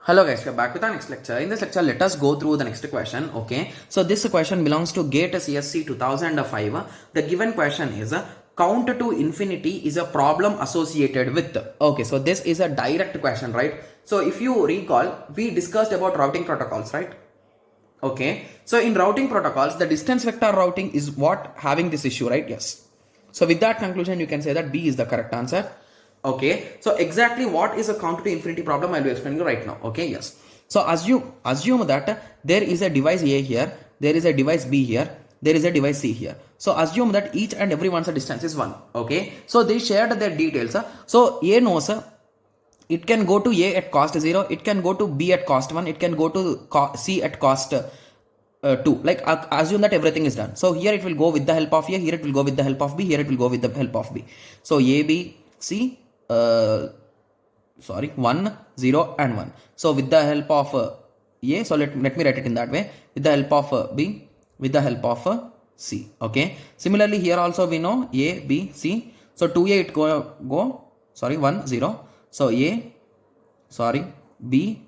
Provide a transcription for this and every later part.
Hello guys, we are back with our next lecture. In this lecture, let us go through the next question. Okay, so this question belongs to GATE CSC 2005. The given question is count to infinity is a problem associated with. Okay, so this is a direct question, right? So if you recall, we discussed about routing protocols, right? Okay, so in routing protocols, the distance vector routing is what having this issue, right? Yes. So with that conclusion, you can say that B is the correct answer. Okay, so exactly what is a count to infinity problem, I'll be explaining right now. Okay, yes. So assume that there is a device A here, there is a device B here, there is a device C here. So assume that each and every one's distance is 1. Okay, so they shared their details. So A knows it can go to A at cost 0, it can go to B at cost 1, it can go to C at cost 2. Like assume that everything is done. So here it will go with the help of A, here it will go with the help of B, here it will go with the help of B. So A, B, C, 1, 0 and 1. So with the help of A, so let me write it in that way, with the help of B, with the help of C. Okay, similarly here also we know A, B, C. So 2A it go 1, 0. So A, B,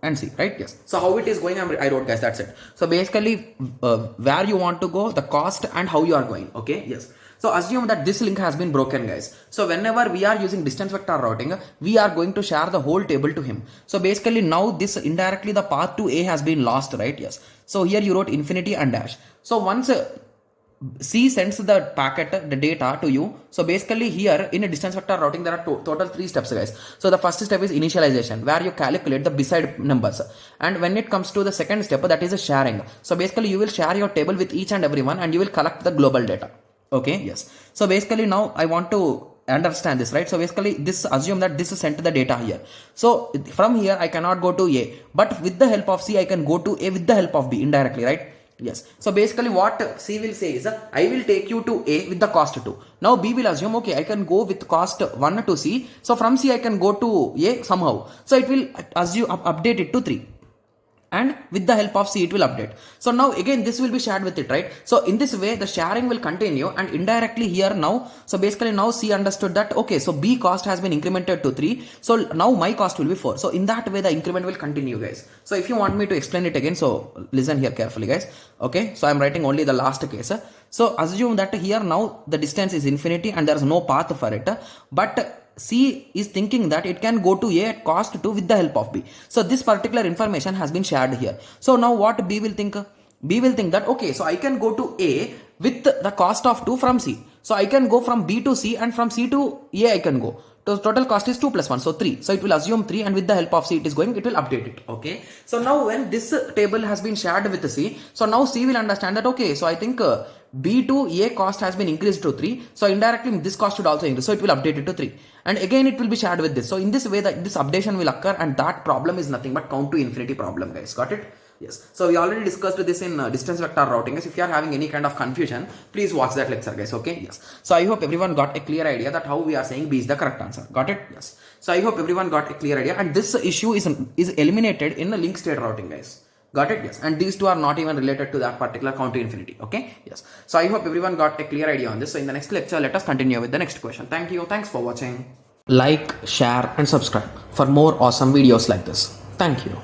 and C, right? Yes. So how it is going, I wrote, guys, that's it. So basically where you want to go, the cost and how you are going. Okay, yes. So assume that this link has been broken, guys. So whenever we are using distance vector routing, we are going to share the whole table to him. So basically now this indirectly the path to A has been lost, right? Yes. So here you wrote infinity and dash. So once C sends the packet, the data to you. So basically here in a distance vector routing, there are total 3 steps, guys. So the first step is initialization, where you calculate the beside numbers. And when it comes to the second step, that is a sharing. So basically you will share your table with each and everyone and you will collect the global data. Okay, yes. So basically now I want to understand this, right? So basically this assume that this is sent to the data here. So from here I cannot go to A, but with the help of C I can go to A with the help of B indirectly, right? Yes. So basically what C will say is I will take you to A with the cost 2. Now B will assume, okay, I can go with cost 1 to C. So from C I can go to A somehow. So it will assume update it to 3. And with the help of C it will update. So now again this will be shared with it, right? So in this way the sharing will continue, and indirectly here now, so basically now C understood that, okay, so B cost has been incremented to 3, so now my cost will be 4. So in that way the increment will continue, guys. So if you want me to explain it again, so listen here carefully, guys. Okay, so I'm writing only the last case. So assume that here now the distance is infinity and there is no path for it, but C is thinking that it can go to A at cost 2 with the help of B. So this particular information has been shared here. So now what B will think? B will think that, okay, so I can go to A with the cost of 2 from C. So I can go from B to C, and from C to A I can go. So total cost is 2 plus 1, so 3. So it will assume 3, and with the help of C it is going, it will update it. Okay. So now when this table has been shared with C, so now C will understand that, okay, so I think B to A cost has been increased to 3. So indirectly this cost should also increase. So it will update it to 3. And again it will be shared with this. So in this way this updation will occur, and that problem is nothing but count to infinity problem, guys. Got it? Yes. So we already discussed this in distance vector routing. Guys, if you are having any kind of confusion, please watch that lecture, guys. Okay. Yes. So I hope everyone got a clear idea that how we are saying B is the correct answer. Got it? Yes. So I hope everyone got a clear idea, and this issue is eliminated in the link state routing, guys. Got it? Yes. And these two are not even related to that particular count to infinity. Okay. Yes. So I hope everyone got a clear idea on this. So in the next lecture, let us continue with the next question. Thank you. Thanks for watching. Like, share, and subscribe for more awesome videos like this. Thank you.